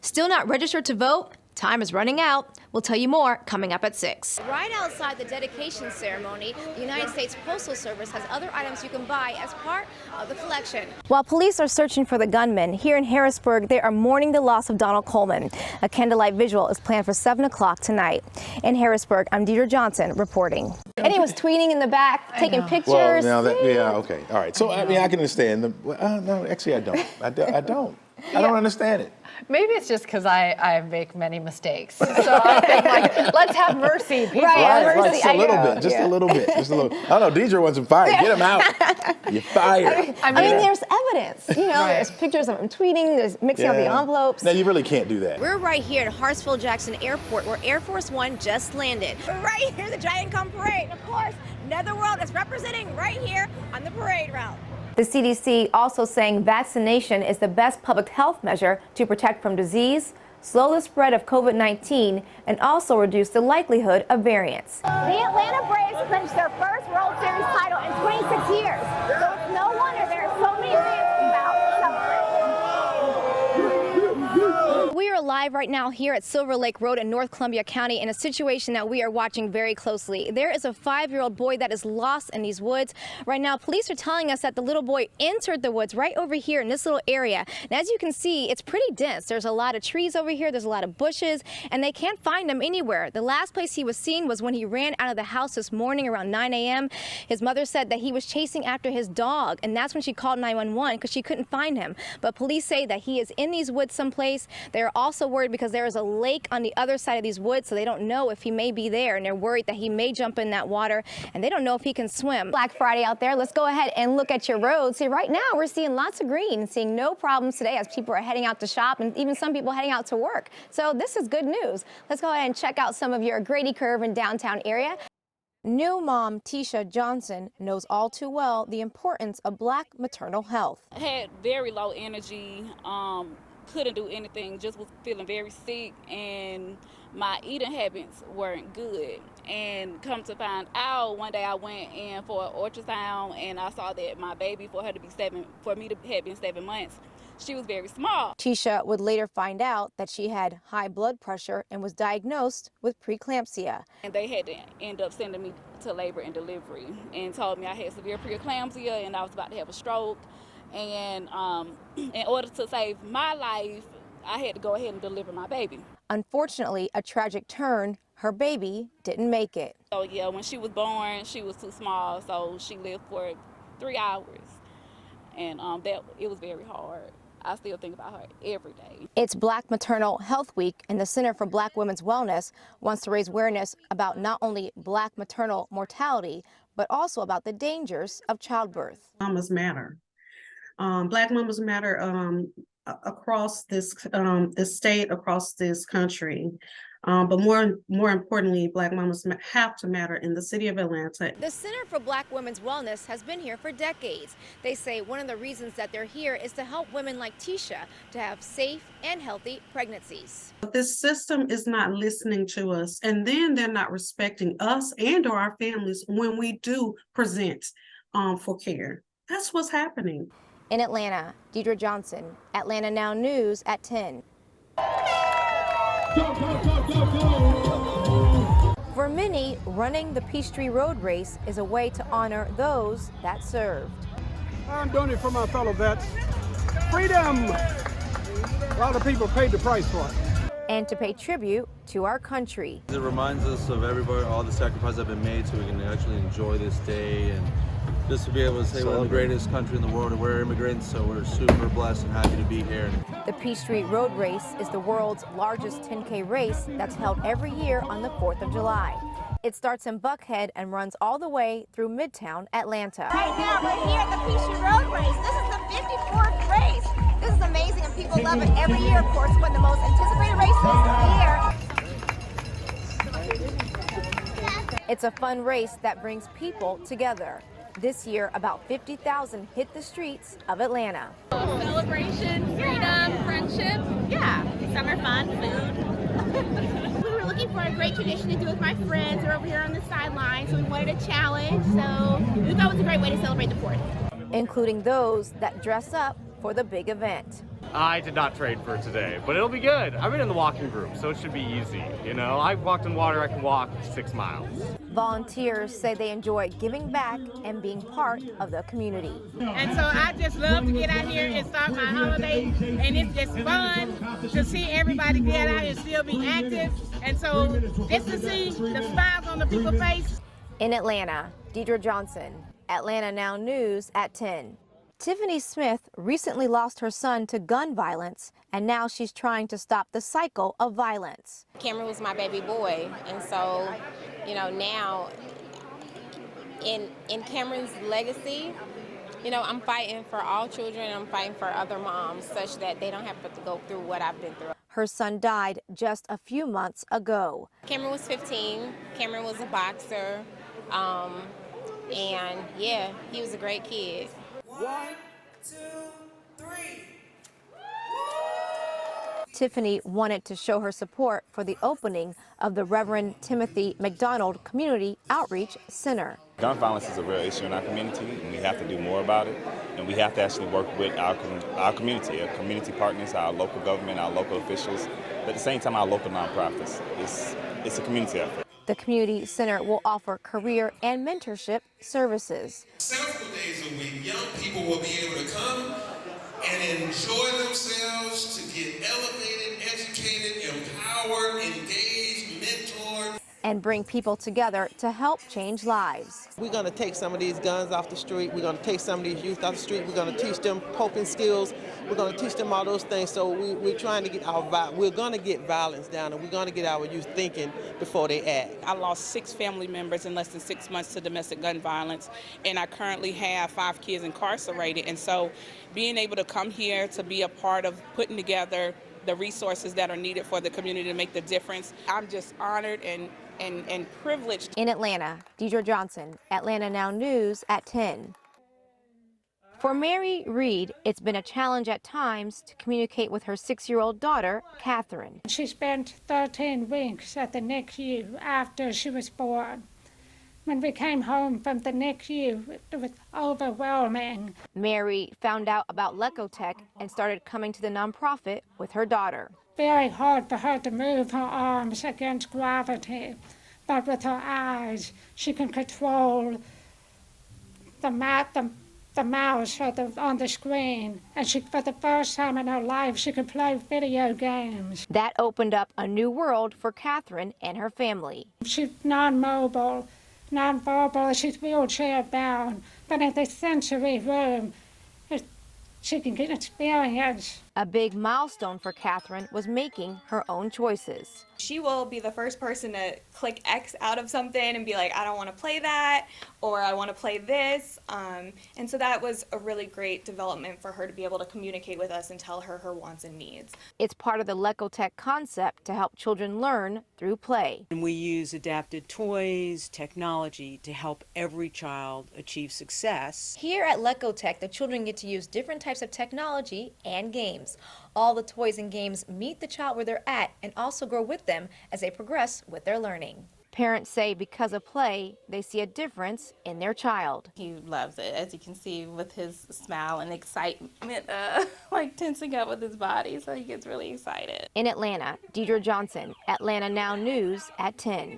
Still not registered to vote? Time is running out. We'll tell you more coming up at 6. Right outside the dedication ceremony, the United States Postal Service has other items you can buy as part of the collection. While police are searching for the gunman, here in Harrisburg, they are mourning the loss of Donald Coleman. A candlelight visual is planned for 7 o'clock tonight. In Harrisburg, I'm Deidre Johnson reporting. And he was tweeting in the back, taking pictures. Well, now yeah, okay, all right. So I mean, I can understand. No, actually, I don't. I don't. I don't understand it. Maybe it's just because I make many mistakes. So I think, like, let's have mercy, people. Right, mercy. Just a little bit. Just a little bit. Just a little. I don't know. Deidre wants him fired. Get him out. You're fired. I mean, there's evidence. You know, there's pictures of him tweeting. There's mixing up the envelopes. No, you really can't do that. We're right here at Hartsfield-Jackson Airport, where Air Force One just landed. We're right here, the Giant Come Parade. Of course, Netherworld is representing right here on the parade route. The CDC also saying vaccination is the best public health measure to protect from disease, slow the spread of COVID-19, and also reduce the likelihood of variants. The Atlanta Braves clinched their first World Series title in 26 years. So it's no wonder there are so many fans about celebrating. We are live right now here at Silver Lake Road in North Columbia County in a situation that we are watching very closely. There is a 5-year-old boy that is lost in these woods. Right now, police are telling us that the little boy entered the woods right over here in this little area. And as you can see, it's pretty dense. There's a lot of trees over here. There's a lot of bushes, and they can't find him anywhere. The last place he was seen was when he ran out of the house this morning around 9 a.m. His mother said that he was chasing after his dog, and that's when she called 911 because she couldn't find him. But police say that he is in these woods someplace. They're also worried because there is a lake on the other side of these woods, so they don't know if he may be there, and they're worried that he may jump in that water, and they don't know if he can swim. Black Friday out there. Let's go ahead and look at your roads. See, right now we're seeing lots of green, seeing no problems today as people are heading out to shop and even some people heading out to work. So this is good news. Let's go ahead and check out some of your Grady Curve and downtown area. New mom Deidre Johnson knows all too well the importance of Black maternal health. I had very low energy, couldn't do anything, just was feeling very sick, and my eating habits weren't good. And come to find out, one day I went in for an ultrasound, and I saw that my baby, for me to have been 7 months, she was very small. Deidre would later find out that she had high blood pressure and was diagnosed with preeclampsia. And they had to end up sending me to labor and delivery and told me I had severe preeclampsia and I was about to have a stroke. And in order to save my life, I had to go ahead and deliver my baby. Unfortunately, a tragic turn, her baby didn't make it. So yeah, when she was born, she was too small, so she lived for 3 hours. And it was very hard. I still think about her every day. It's Black Maternal Health Week, and the Center for Black Women's Wellness wants to raise awareness about not only Black maternal mortality, but also about the dangers of childbirth. Mamas matter. Black mamas matter across this state, across this country. But more importantly, Black mamas have to matter in the city of Atlanta. The Center for Black Women's Wellness has been here for decades. They say one of the reasons that they're here is to help women like Deidre to have safe and healthy pregnancies. But this system is not listening to us, and then they're not respecting us and or our families when we do present for care. That's what's happening. In Atlanta, Deidre Johnson, Atlanta Now News at 10. For many, running the Peachtree Road Race is a way to honor those that served. I'm doing it for my fellow vets. Freedom! A lot of people paid the price for it. And to pay tribute to our country. It reminds us of everybody, all the sacrifices that have been made so we can actually enjoy this day, and just to be able to say we're the greatest country in the world and we're immigrants, so we're super blessed and happy to be here. The Peachtree Road Race is the world's largest 10K race that's held every year on the 4th of July. It starts in Buckhead and runs all the way through Midtown Atlanta. Right now, we're here at the Peachtree Road Race. This is the 54th race. This is amazing, and people love it every year, of course, one of the most anticipated races of the year. It's a fun race that brings people together. This year, about 50,000 hit the streets of Atlanta. Celebration, freedom, friendship. Yeah, summer fun, food. We were looking for a great tradition to do with my friends. We're over here on the sideline, so we wanted a challenge. So we thought it was a great way to celebrate the 4th. Including those that dress up for the big event. I did not trade for today, but it'll be good. I've been in the walking group, so it should be easy. You know, I've walked in water, I can walk 6 miles. Volunteers say they enjoy giving back and being part of the community. And so I just love to get out here and start my holiday, and it's just fun to see everybody get out and still be active. And so just to see the smiles on the people's face. In Atlanta, Deidre Johnson, Atlanta Now News at 10. Tiffany Smith recently lost her son to gun violence, and now she's trying to stop the cycle of violence. Cameron was my baby boy, and so, you know, now in Cameron's legacy, you know, I'm fighting for all children, I'm fighting for other moms such that they don't have to go through what I've been through. Her son died just a few months ago. Cameron was 15, Cameron was a boxer, and yeah, he was a great kid. 1, 2, 3. Tiffany wanted to show her support for the opening of the Reverend Timothy McDonald Community Outreach Center. Gun violence is a real issue in our community, and we have to do more about it. And we have to actually work with our community, our community partners, our local government, our local officials, but at the same time, our local nonprofits. It's a community effort. The community center will offer career and mentorship services. Several days a week, young people will be able to come and enjoy themselves, to get elevated, educated, empowered, engaged, mentored, and bring people together to help change lives. We're going to take some of these guns off the street. We're going to take some of these youth off the street. We're going to teach them coping skills. We're going to teach them all those things. So we're trying to get we're going to get violence down, and we're going to get our youth thinking before they act. I lost 6 family members in less than 6 months to domestic gun violence, and I currently have 5 kids incarcerated. And so being able to come here to be a part of putting together the resources that are needed for the community to make the difference, I'm just honored and privileged. In Atlanta, Deidre Johnson, Atlanta Now News at 10. For Mary Reed, it's been a challenge at times to communicate with her 6-year-old daughter, Catherine. She spent 13 weeks at the NICU after she was born. When we came home from the NICU, it was overwhelming. Mary found out about Lecotech and started coming to the nonprofit with her daughter. Very hard for her to move her arms against gravity, but with her eyes, she can control the mouse on the screen, and for the first time in her life, she could play video games. That opened up a new world for Catherine and her family. She's non-mobile, non-verbal, she's wheelchair-bound, but in the sensory room, she can get experience. A big milestone for Catherine was making her own choices. She will be the first person to click X out of something and be like, I don't want to play that, or I want to play this. And so that was a really great development for her to be able to communicate with us and tell her her wants and needs. It's part of the Lecotech concept to help children learn through play. And we use adapted toys, technology to help every child achieve success. Here at Lecotech, the children get to use different types of technology and games. All the toys and games meet the child where they're at and also grow with them as they progress with their learning. Parents say because of play, they see a difference in their child. He loves it, as you can see with his smile and excitement, like tensing up with his body, so he gets really excited. In Atlanta, Deidre Johnson, Atlanta Now News at 10.